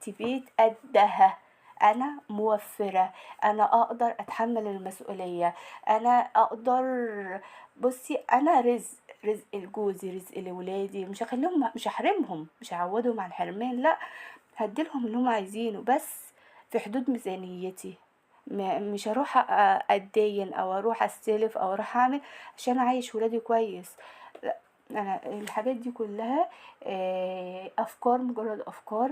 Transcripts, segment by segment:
عندي بيت قدها، انا موفرة، انا اقدر اتحمل المسؤولية، انا اقدر. بصي انا رزق لجوزي، رزق لولادي، مش هحرمهم، مش هعودهم على الحرمان، لا، هديلهم اللي هم عايزينه، بس في حدود ميزانيتي. مش هروح اتدين او اروح استلف او اروح اعمل عشان اعيش ولادي كويس. لا، انا الحاجات دي كلها افكار، مجرد افكار.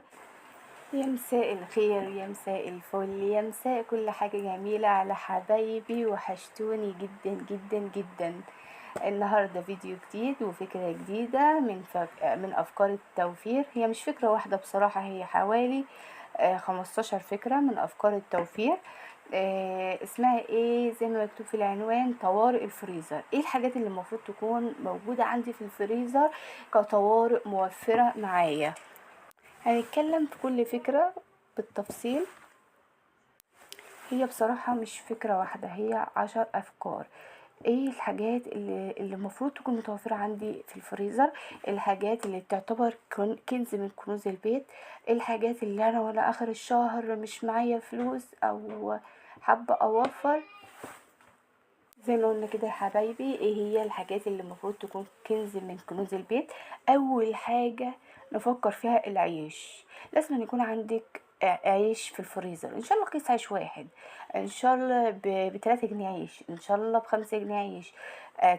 يا مساء الخير، يا مساء الفل، يا مساء كل حاجة جميلة على حبايبي، وحشتوني جدا جدا جدا. النهاردة فيديو جديد وفكرة جديدة من أفكار التوفير. هي مش فكرة واحدة بصراحة، هي حوالي 15 فكرة من أفكار التوفير. اسمها ايه زي ما مكتوب في العنوان؟ طوارئ الفريزر. ايه الحاجات اللي المفروض تكون موجودة عندي في الفريزر كطوارئ موفرة معايا؟ هنتكلم في كل فكرة بالتفصيل. هي بصراحة مش فكرة واحدة، هي 10 أفكار. ايه الحاجات اللي المفروض تكون متوفرة عندي في الفريزر؟ الحاجات اللي تعتبر كنز من كنوز البيت، الحاجات اللي انا ولا اخر الشهر مش معايا فلوس او حابة اوفر. زي ما قلنا كده يا حبايبي، ايه هي الحاجات اللي المفروض تكون كنز من كنوز البيت؟ اول حاجة نفكر فيها العيش. لازم أن يكون عندك عيش في الفريزر، ان شاء الله كيس عيش واحد، ان شاء الله ب3 جنيه عيش، ان شاء الله ب5 جنيه عيش.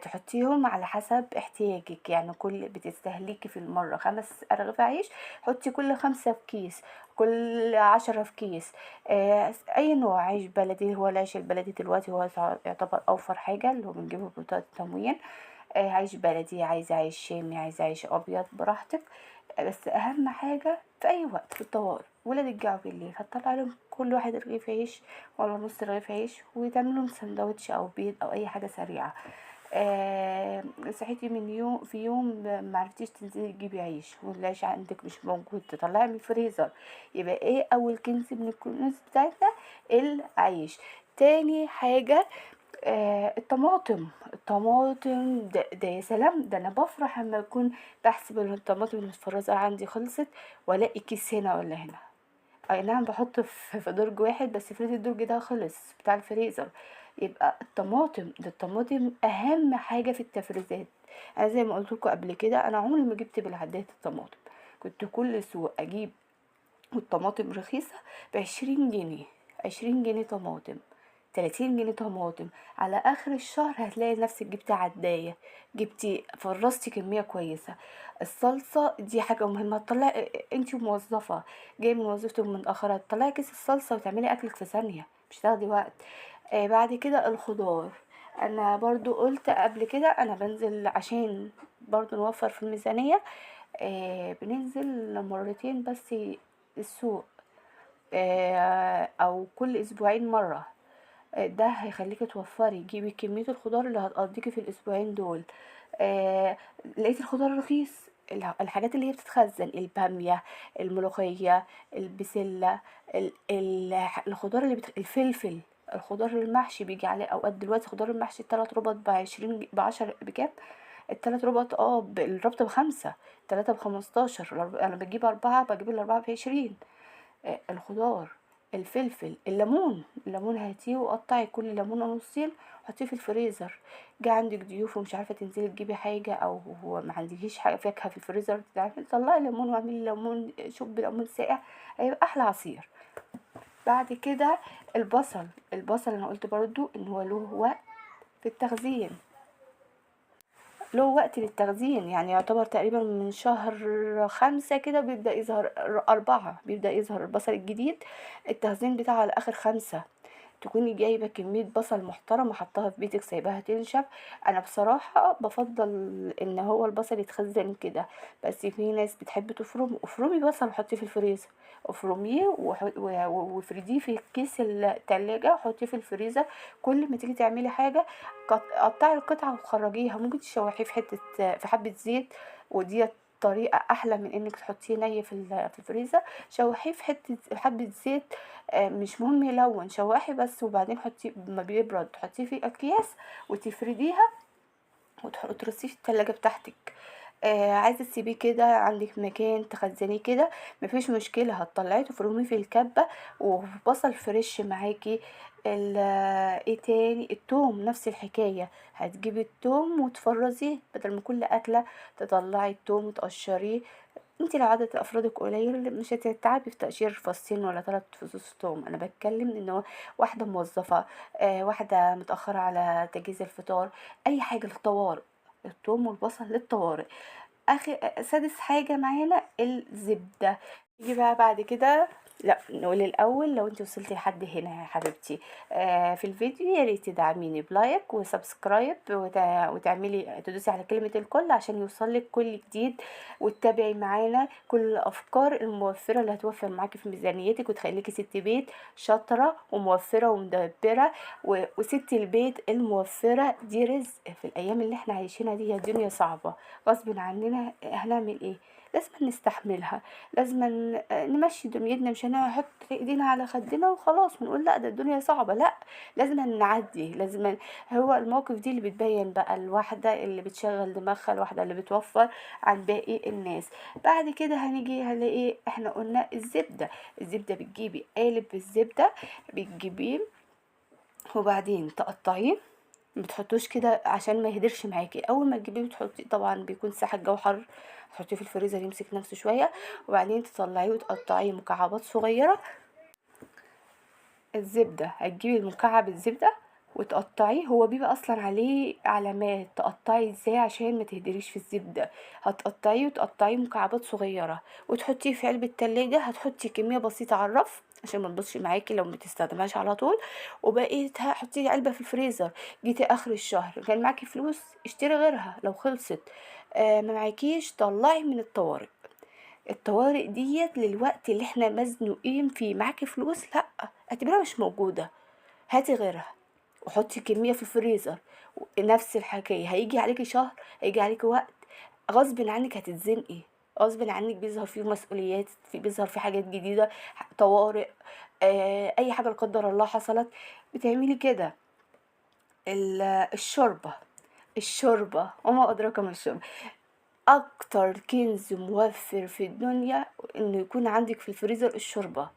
تحطيهم على حسب احتياجك، يعني كل بتستهلكي في المرة 5 أرغفة عيش، حطي كل 5 في كيس، كل 10 في كيس. اي نوع عيش بلدي، هو العيش البلدي دلوقتي هو يعتبر اوفر حاجة، اللي هو بنجيبه ببطاقة التموين. عيش بلدي، عايزة عيش شامي، عايزة عيش ابيض، براحتك. بس اهم حاجة في اي وقت في الطوارئ، ولادك جاعوا بالليل، هتطلع لهم كل واحد رغيف عيش ولا نص رغيف عيش، وتعملهم سندوتش او بيض او اي حاجة سريعة. صحيتي من يوم في يوم معرفتيش تنزلي تجيبي عيش، والعيش عندك مش موجود، تطلعي من الفريزر. يبقى ايه اول كنز من الكنوز بتاعتنا؟ العيش. تاني حاجة الطماطم. الطماطم ده يا سلام، ده انا بفرح لما اكون بحسب ان الطماطم اللي في الفريزر عندي خلصت، والاقي كيس هنا ولا هنا. اي نعم، بحط في درج واحد، بس افرض الدرج ده خلص بتاع الفريزر. يبقى الطماطم ده، الطماطم اهم حاجة في التفريزات. انا زي ما قلت لكم قبل كده، انا عمري ما جبت بالعداد الطماطم، كنت كل سوق اجيب والطماطم رخيصة ب20 جنيه، 20 جنيه طماطم، 30 جنيه طماطم. على اخر الشهر هتلاقي نفسك جبتي عداية، جبتي فرستي كمية كويسة. الصلصة دي حاجة مهمة، تطلعي انتي موظفة جاي من وظيفتك متأخرة، تطلعي كيس الصلصة وتعملي اكلك في ثانية، مش تاخدي وقت. بعد كده الخضار. انا برضو قلت قبل كده انا بنزل عشان برضو نوفر في الميزانية. بننزل مرتين بس السوق، او كل اسبوعين مرة. ده هيخليكي توفري، جيبي كمية الخضار اللي هتقضيكي في الاسبوعين دول. آه لقيت الخضار رخيص، الحاجات اللي هي بتتخزن، البامية، الملوخية، البسلة، الخضار الفلفل، الخضار المحشي بيجي عليه اوقات دلوقتي، خضار المحشي 3 ربط ب10 بكام؟ ال3 ربط الربط ب5، 3 ب15. انا بجيب 4، بجيب ال4 ب20. الخضار، الفلفل، الليمون هاتيه وقطعي كل ليمونه نصين، حطيه في الفريزر. جه عندك ضيوف ومش عارفه تنزلي تجيبي حاجه، او ما عندكيش حاجه فاكهه في الفريزر، طلعي ليمون واعملي ليمون، شوب ليمون ساقع، هيبقى احلى عصير. بعد كده البصل انا قلت برضو ان هو له وقت في التخزين، له وقت للتخزين، يعني يعتبر تقريبا من شهر 5 كده بيبدأ يظهر، 4 بيبدأ يظهر البصل الجديد. التخزين بتاعه على آخر 5. تكوني جايبة كمية بصل محترمة حطها في بيتك سايباها تنشف. انا بصراحة بفضل ان هو البصل يتخزن كده، بس في ناس بتحب افرمي بصل وحطيه في الفريزر، افرميه وافرديه في كيس التلاجة، حطيه في الفريزر. كل ما تيجي تعملي حاجة قطعي القطعة وخرجيها، ممكن تشوحيه في حبة زيت، ودي طريقة احلى من انك تحطيه ني في الفريزر. شوحيه في حبة زيت، مش مهم يلون، شوحي بس، وبعدين حطيه ما بيبرد تحطيه في اكياس وتفرديها وترصيه في التلاجة بتاعتك. عايزة تسيبيه كده عندك مكان تخزنيه كده، مفيش مشكلة، هتطلعيه تفرميه في الكبة. وبصل فريش معاكي. ايه تاني؟ التوم نفس الحكاية، هتجيبي التوم وتفرزيه بدل ما كل أكلة تطلعي التوم وتقشريه. انت لو عدد افرادك قليل مش هتتعبي في تقشير فصين ولا 3 فصوص توم. انا بتكلم ان هو واحده موظفه، واحده متاخره على تجهيز الفطار، اي حاجه للطوارئ. التوم والبصل للطوارئ. اخر سادس حاجه معانا الزبده. يجي بقى بعد كده. لا، نقول الاول، لو انت وصلتي لحد هنا يا حبيبتي في الفيديو، يا ريت تدعميني بلايك وسبسكرايب وتعملي تدوسي على كلمه الكل عشان يوصلك كل جديد، وتتابعي معانا كل الافكار الموفره اللي هتوفر معاكي في ميزانيتك وتخليكي ست بيت شاطره وموفره ومدبره. وست البيت الموفره دي رزق في الايام اللي احنا عايشينها دي. هي الدنيا صعبه غصب عننا، هنعمل ايه؟ لازم نستحملها. لازم نمشي دنيتنا، مش هنحط ايدينا على خدنا وخلاص ونقول لا ده الدنيا صعبة. لا، لازم نعدي. لازم هو الموقف دي اللي بتبين بقى الواحدة اللي بتشغل دماغها، الواحدة اللي بتوفر عن باقي الناس. بعد كده هنيجي هنلاقي احنا قلنا الزبدة. الزبدة بتجيبي قالب الزبدة، بتجيبيه وبعدين تقطعيه، بتحطوش كده عشان ما يهدرش معاكي. اول ما تجيبيه بتحطي، طبعا بيكون ساحة الجو حر، تحطيه في الفريزر يمسك نفسه شويه، وبعدين تطلعيه وتقطعيه مكعبات صغيره. الزبده هتجيبي المكعب الزبده وتقطعيه، هو بيبقى اصلا عليه علامات تقطعي ازاي عشان ما تهدريش في الزبده. هتقطعيه وتقطعيه مكعبات صغيره وتحطيه في علبه تلاجة. هتحطي كميه بسيطه على الرف عشان ما تبصش معاكي لو ما تستخدمهاش على طول، وبقيتها حطي علبه في الفريزر. جيتي اخر الشهر كان معاكي فلوس، اشتري غيرها. لو خلصت ما معاكيش، طلعي من الطوارئ. الطوارئ ديت للوقت اللي احنا مزنوقين فيه. معاكي فلوس؟ لا، اعتبرها مش موجودة، هاتي غيرها وحطي كمية في الفريزر. نفس الحكاية، هيجي عليكي شهر، هيجي عليكي وقت غصب عنك هتتزنقي. غصب عنك بيظهر فيه مسؤوليات، بيظهر فيه حاجات جديدة، طوارئ، اي حاجة لا قدر الله حصلت، بتعملي كده. الشوربة. الشوربة وما أدراك ما الشوربة. اكتر كنز موفر في الدنيا انه يكون عندك في الفريزر الشوربه.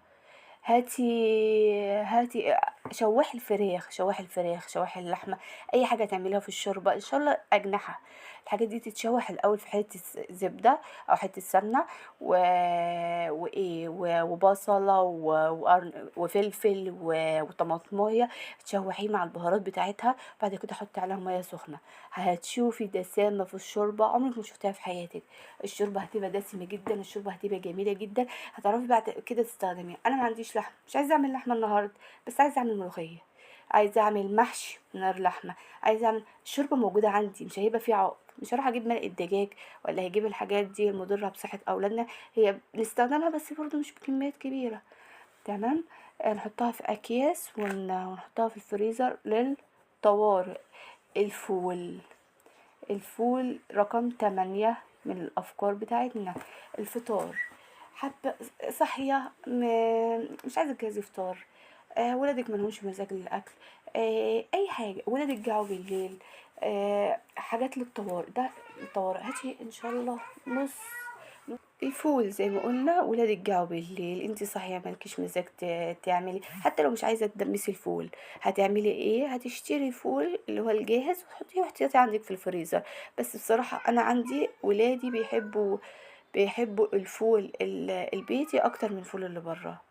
هاتي شوحي الفراخ، شوحي الفراخ، شوحي اللحمه، اي حاجه تعمليها في الشوربه ان شاء الله اجنحه. الحاجات دي تتشوح الاول في حته زبده او حته سمنه و... وبصله وفلفل وطماطمايه، تشوحيه مع البهارات بتاعتها. بعد كده حطي عليها ميه سخنه، هتشوفي دسامه في الشوربه عمرك ما شفتها في حياتك. الشوربه هتبقى دسمه جدا، الشوربه هتبقى جميله جدا. هتعرفي بعد كده تستخدميها. انا ما عنديش لحمه، مش عايزه اعمل لحمه النهارده، بس عايزه اعمل ملوخيه، عايزه اعمل محشي من غير لحمه، عايزه اعمل الشوربه موجوده عندي، مش هيبقى في عائق. مش هروح اجيب مرقه دجاج ولا هجيب الحاجات دي المضره بصحه اولادنا. هي بنستخدمها بس برضه مش بكميات كبيره. تمام. نحطها في اكياس ونحطها في الفريزر للطوارئ. الفول. الفول رقم 8 من الأفكار بتاعتنا. الفطار. حابة صحية مش عايزة تجهزي فطار، ولادك ملهمش مزاج للأكل، أي حاجة، ولادك جعوا بالليل، حاجات للطوارئ. ده الطوارئ هاتي إن شاء الله نص. الفول زي ما قلنا، ولادك جعوا بالليل، انتي صحيح مالكيش مزاج تعملي. حتى لو مش عايزه تدمسي الفول، هتعملي ايه؟ هتشتري فول اللي هو الجاهز وتحطيه احتياطي عندك في الفريزر. بس بصراحه انا عندي ولادي بيحبوا الفول البيتي اكتر من الفول اللي بره.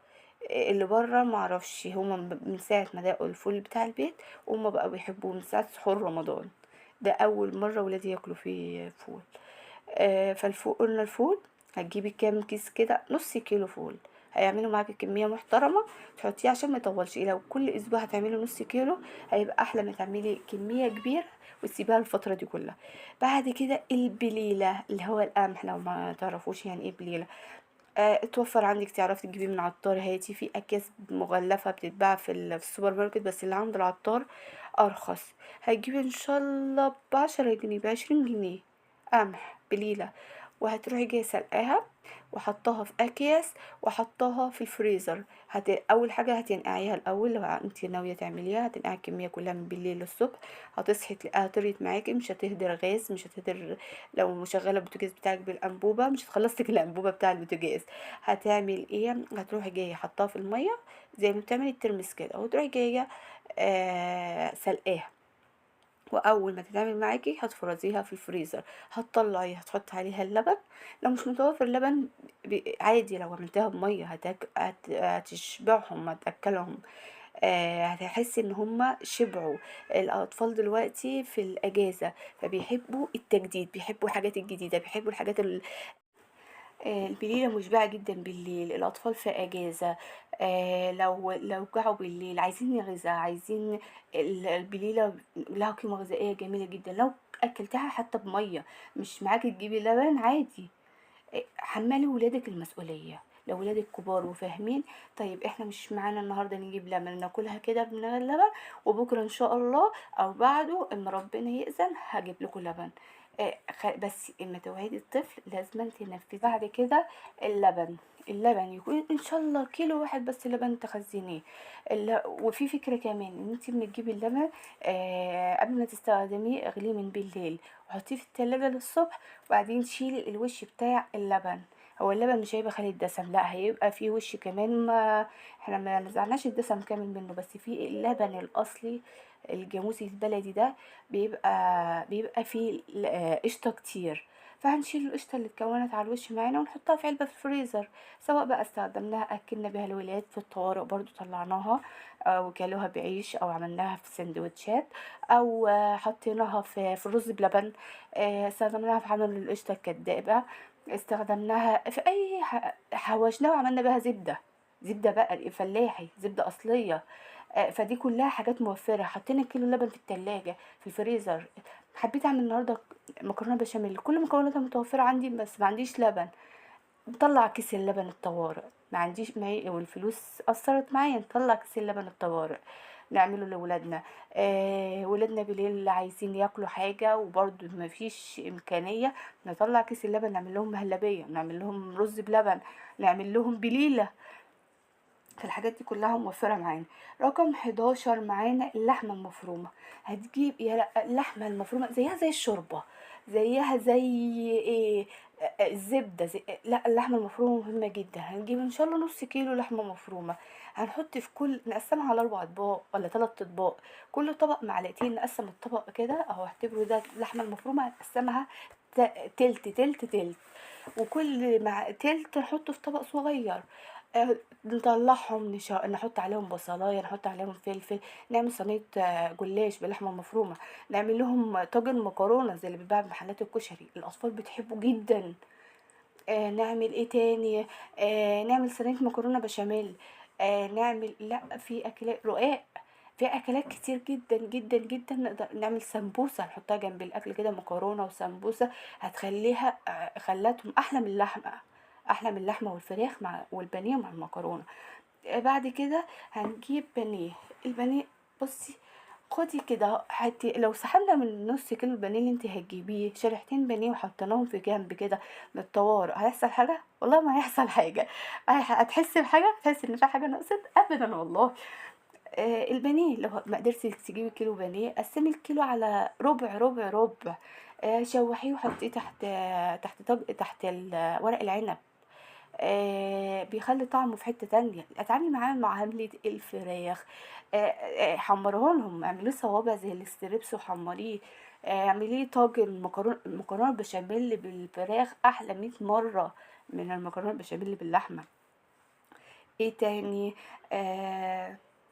اللي بره معرفش، هما من ساعه ما دقوا الفول بتاع البيت وهما بقوا بيحبوه من ساعه سحور رمضان. ده اول مره ولادي ياكلوا فيه فول. فالفول، قلنا الفول هتجيبي كام كيس كده؟ نص كيلو فول هيعملوا معاكي كميه محترمه تحطيه عشان ما يطولش. لو كل اسبوع هتعملي نص كيلو هيبقى احلى ما تعملي كميه كبيره وتسيبيها الفتره دي كلها. بعد كده البليله اللي هو القمح، لو ما تعرفوش يعني ايه بليله، اتوفر عندك، تعرفي تجيبيه من عطار. هاتي في اكياس مغلفه بتتباع في السوبر ماركت، بس اللي عند العطار ارخص. هتجيبي ان شاء الله ب10 جنيه، ب20 جنيه قمح بليله، وهتروحي جايه سلقاها وحطها في اكياس وحطها في الفريزر. اول حاجه هتنقعيها الاول، لو انت ناويه تعمليها هتنقعي الكميه كلها من بالليل للصبح. هتصحي تلاقيها طريت معاكي، مش هتهدر غاز، مش هتهدر. لو مشغله البوتاجاز بتاعك بالانبوبه مش هتخلصك الانبوبه بتاع البوتاجاز. هتعمل ايه؟ هتروحي جايه حطها في الميه زي ما بتعملي الترمس كده، وتروحي جايه سلقاها. واول ما تتعمل معاكي هتفرزيها في الفريزر. هتطلعيها هتحطي عليها اللبن. لو مش متوفر لبن عادي، لو عملتها بميه هتشبعهم، هتاكلهم. هتحسي ان هما شبعوا. الاطفال دلوقتي في الاجازه فبيحبوا التجديد، بيحبوا الحاجات الجديده، بيحبوا الحاجات البليلة مشبعة جدا بالليل. الأطفال في أجازة، لو جعوا بالليل عايزين غذاء، عايزين البليلة لها قيمة غذائية جميلة جدا. لو أكلتها حتى بمية، مش معاكي تجيبي لبن عادي. حملي ولادك المسؤولية. لو ولادك كبار وفاهمين، طيب احنا مش معانا النهارده نجيب لبن، ناكلها كده من غير لبن، وبكره ان شاء الله او بعده اما ربنا يأذن هجيب لكم لبن. بس اما توعدي الطفل لازم تنفذي. بعد كده اللبن اللبن يكون ان شاء الله كيلو واحد بس لبن تخزنيه. وفي فكرة كمان ان انت لما تجيبي اللبن قبل ما تستخدميه اغليه من بالليل وحطيه في التلاجة للصبح، وبعدين شيلي الوش بتاع اللبن. هو اللبن مش هيبقى خالي الدسم، لا هيبقى فيه وش كمان، ما احنا ما نزعناش الدسم كامل منه، بس فيه اللبن الاصلي الجاموسي البلدي ده بيبقى فيه قشطة كتير. فهنشيل القشطة اللي اتكونت على الوش معانا ونحطها في علبة في الفريزر. سواء بقى استخدمناها اكلنا بيها الولاد في الطوارئ برضو طلعناها وكلوها بعيش، او عملناها في سندوتشات، او حطيناها في الرز بلبن. استخدمناها في عمل القشطة الكدابة. استخدمناها في اي حوشناها وعملنا بيها زبدة بقى فلاحي، زبدة اصلية. فدي كلها حاجات موفرة. حطينا كيلو لبن في التلاجة في الفريزر. حبيت اعمل النهارده مكرونه بشاميل، كل مكوناتها متوفره عندي بس ما عنديش لبن. نطلع كيس اللبن الطوارئ. ما عنديش والفلوس اثرت معايا، نطلع كيس اللبن الطوارئ نعمله لولادنا. ولادنا بالليل عايزين ياكلوا حاجه وبرضه ما فيش امكانيه، نطلع كيس اللبن نعمل لهم مهلبيه، نعمل لهم رز بلبن، نعمل لهم بليله. فالحاجات دي كلها موفرة معانا. رقم 11 معانا اللحمة المفرومة. هتجيب اللحمة المفرومة زيها زي الشوربة، زيها زي ايه الزبدة لا، اللحمة المفرومة مهمة جدا. هنجيب ان شاء الله نص كيلو لحمة مفرومة. هنحط في كل نقسمها على 4 اطباق ولا 3 اطباق. كل طبق معلقتين، نقسم الطبق كده اهو، اعتبروا ده اللحمة المفرومة هنقسمها تلت تلت تلت. وكل مع تلت نحطه في طبق صغير. نطلعهم نحط عليهم بصلايه، نحط عليهم فلفل. نعمل صينيه جلاش بلحمه مفرومه. نعمل لهم طاجن مكرونه زي اللي بيتباع بمحلات الكشري، الاطفال بتحبه جدا. نعمل ايه تاني؟ نعمل صينيه مكرونه بشاميل. نعمل لا في اكلات رقاق. في اكلات كتير جدا جدا جدا. نقدر نعمل سمبوسه نحطها جنب الاكل كده، مكرونه وسمبوسه هتخليها خلتهم احلى من اللحمه، احلى من اللحمه والفراخ مع والبانيه مع المكرونه. بعد كده هنجيب بانيه. البانيه بصي، خدي كده لو سحبنا من نص كيلو البانيه اللي انت هتجيبيه شريحتين بانيه وحطيناهم في جنب كده للطوارئ، هيحصل حاجه؟ والله ما هيحصل حاجه. هتحسي بحاجه؟ هتحسي ان في حاجه نقصت؟ ابدا والله. البانيه لو ما قدرتي تجيبي كيلو بانيه، قسمي الكيلو على ربع ربع ربع. شوحيه وحطيه تحت ورق العنب. بيخلي طعمه في حتة تانية. اتعاملي معاه معاملة الفراخ. حمريه لهم، اعمليه صوابع زي الاستريبس وحمريه. اعمليه طاجن مكرونه بشاميل بالفراخ احلى 100 مرة من المكرونه بشاميل باللحمة. ايه تاني؟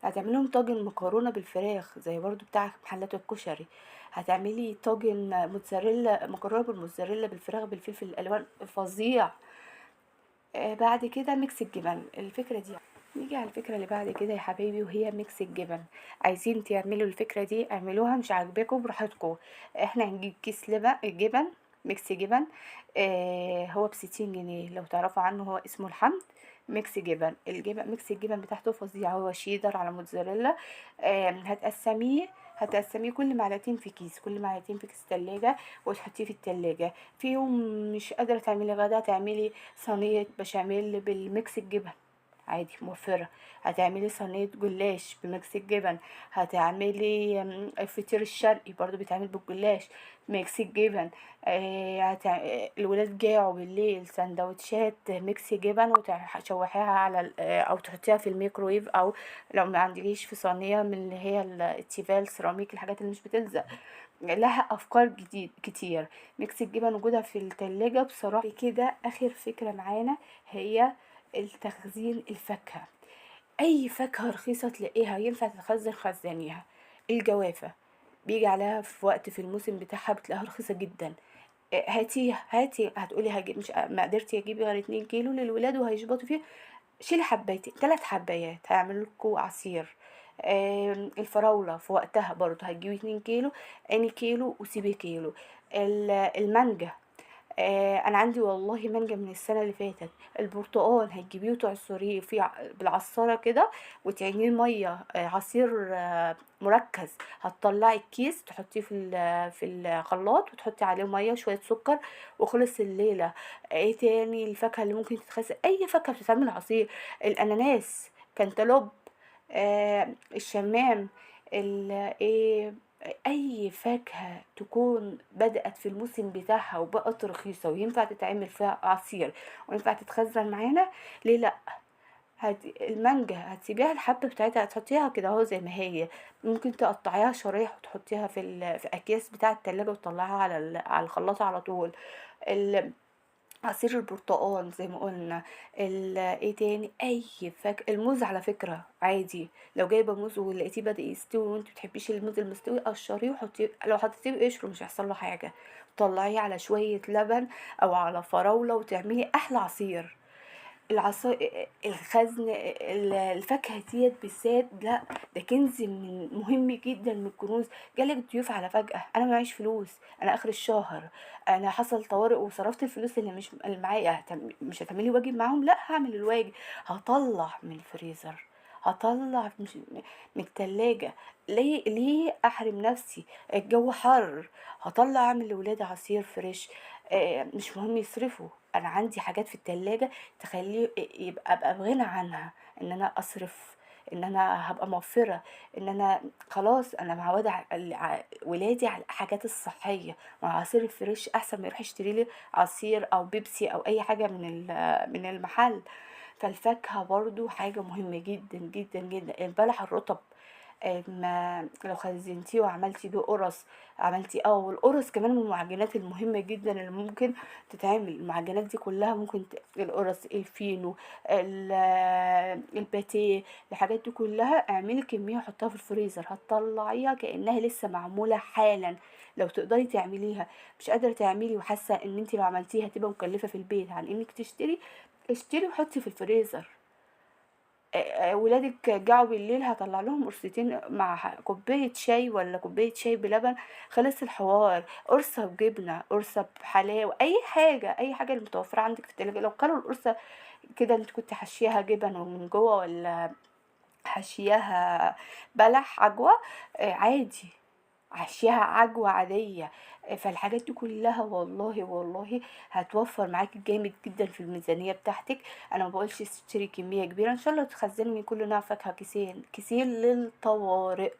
هتعمليهم طاجن مكرونه بالفراخ زي برضو بتاع محلات الكشري. هتعملي طاجن موتزاريلا، مكرونه بالموتزاريلا بالفراخ بالفلفل الالوان، فظيع. بعد كده ميكس الجبن. الفكرة دي نيجي على الفكرة اللي بعد كده يا حبايبي، وهي ميكس الجبن. عايزين تعملوا الفكرة دي اعملوها، مش عاجباكم براحتكم. احنا هنجيب كيس جبن، ميكس جبن. هو ب60 جنيه، لو تعرفوا عنه هو اسمه الحمد ميكس جبن. ميكس الجبن بتاعته فظيع، هو شيدر على موتزاريلا. هتقسميه هتقسميه كل معلقتين في كيس، كل معلقتين في كيس تلاجة وتحطيه في التلاجة. في يوم مش قادرة تعملي غدا، تعملي صينية بشاميل بالميكس الجبن عادي موفرة. هتعملي صينية جلاش بميكس الجبن. هتعملي الفطير الشرقي برضو بيتعمل بالجلاش ميكس الجبن. الولاد جاعوا بالليل، سندوتشات ميكس جبن وتشوحيها على او تحطيها في الميكرويف، او لو ما عندكيش في صينية من اللي هي التيفال سيراميك، الحاجات اللي مش بتلزق. لها افكار جديد كتير. ميكس الجبن وجودها في التلاجة بصراحة. كده اخر فكرة معانا هي التخزين الفاكهة. اي فاكهة رخيصة تلاقيها ينفع تتخزن خزانيها. الجوافة بيجي عليها في وقت في الموسم بتاعها بتلاقيها رخيصة جدا. هاتي هتقولي هجيب، مش ما قدرتي اجيبي غير 2 كيلو للولاد وهيشبطوا فيه، شيلي حبايتين 3 حبايات هيعملوا لكم عصير. الفراولة في وقتها برضو هتجيبي 2 كيلو، عيني كيلو وسيبي كيلو. المانجا، انا عندي والله مانجا من السنه اللي فاتت. البرتقال هتجيبيه وتعصريه في بالعصاره كده وتعينيه ميه، عصير مركز. هتطلعي الكيس تحطيه في الخلاط وتحطي عليه ميه شويه سكر وخلص الليله. ايه تاني الفاكهه اللي ممكن تتخزن؟ اي فاكهه بتتعمل عصير. الاناناس، كانتالوب، الشمام، ايه، اي فاكهة تكون بدأت في الموسم بتاعها وبقت رخيصة وينفع تتعمل فيها عصير وينفع تتخزن معانا، ليه لا؟ المانجا هتسيبيها الحبة بتاعتها هتحطيها كده اهو زي ما هي. ممكن تقطعيها شرايح وتحطيها في اكياس بتاعة التلاجة وتطلعيها على الخلاط على طول. عصير البرتقال زي ما قلنا. ايه تاني؟ اي الموز على فكرة عادي، لو جايبه موز ولقيتيه بدأ يستوي وانت بتحبيش الموز المستوي قشريه وحطيه، لو حطيتيه بقشره مش هيحصل له حاجه. طلعيه على شويه لبن او على فراوله وتعملي احلى عصير. الخزن الفاكهة ديت بالذات، لا ده كنز من مهم جدا من الكنوز. جالك ضيوف على فجأة، انا معيش فلوس، انا اخر الشهر، انا حصل طوارئ وصرفت الفلوس اللي مش اللي معايا، مش هتعملي واجب معاهم؟ لا هعمل الواجب. هطلع من الفريزر، هطلع مش من التلاجة. ليه احرم نفسي؟ الجو حر، هطلع اعمل لولادي عصير فريش. مش مهم يصرفوا، انا عندي حاجات في التلاجة تخليه ابقى بغنى عنها، ان انا اصرف، ان انا هبقى موفرة، ان انا خلاص انا معودة ولادي على الحاجات الصحية. مع عصير الفريش احسن ما يروح يشتري لي عصير او بيبسي او اي حاجة من المحل. فالفاكهة برضو حاجة مهمة جدا جدا جدا. البلح الرطب، ما لو خزنتيه وعملتي بيه قرص، عملتي والقرص كمان من المعجنات المهمة جدا اللي ممكن تتعمل. المعجنات دي كلها ممكن القرص، الفينو، الباتيه، الحاجات دي كلها اعملي كمية وحطها في الفريزر، هتطلعيها كأنها لسه معمولة حالا. لو تقدري تعمليها، مش قادرة تعملي وحاسة ان انت لو عملتيها هتبقى مكلفة في البيت عن انك تشتري، اشتري وحطي في الفريزر. ولادك جعوا بالليل هطلع لهم قرصتين مع كوباية شاي ولا كوباية شاي بلبن، خلص الحوار. قرصة بجبنة، قرصة بحلاوة، اي حاجة، اي حاجة المتوفرة عندك في التلاجة. لو كانوا القرصة كده انت كنت حشيها جبن ومن جوه، ولا حشيها بلح عجوة، عادي، حشيها عجوة عادية. فالحاجات دي كلها والله والله هتوفر معاكي جامد جدا في الميزانية بتاعتك. انا ما بقولش تشتري كمية كبيرة، ان شاء الله تخزني من كل نوع فاكهة كيسين كيسين للطوارئ،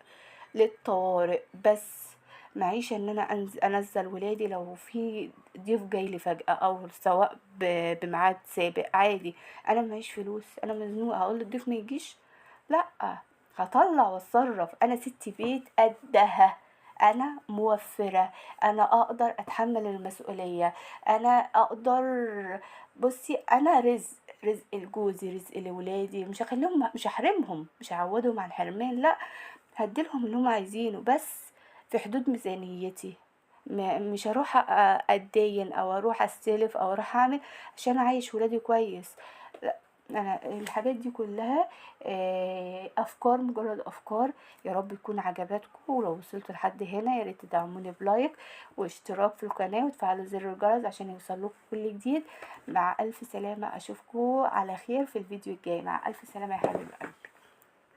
للطوارئ بس. معيش ان انا انزل ولادي لو في ضيف جاي لي فجأة، او سواء بميعاد سابق عادي. انا معيش فلوس، انا مزنوقة، هقول للضيف ما يجيش؟ لا، هطلع واتصرف، انا ست بيت قدها، انا موفرة، انا اقدر اتحمل المسؤولية، انا اقدر. بصي انا رزق لجوزي، رزق لولادي، مش هخليهم، مش هحرمهم، مش هعودهم على الحرمان، لا هديلهم اللي هم عايزينه بس في حدود ميزانيتي. مش هروح اتدين او اروح استلف او اروح اعمل عشان اعيش ولادي كويس. لا، انا الحاجات دي كلها افكار، مجرد افكار. يا رب تكون عجبتكم، ولو وصلتوا لحد هنا يا ريت تدعموني بلايك واشتراك في القناه وتفعلوا زر الجرس عشان يوصلكم كل جديد. مع الف سلامه، اشوفكم على خير في الفيديو الجاي. مع الف سلامه يا حبيب قلبي.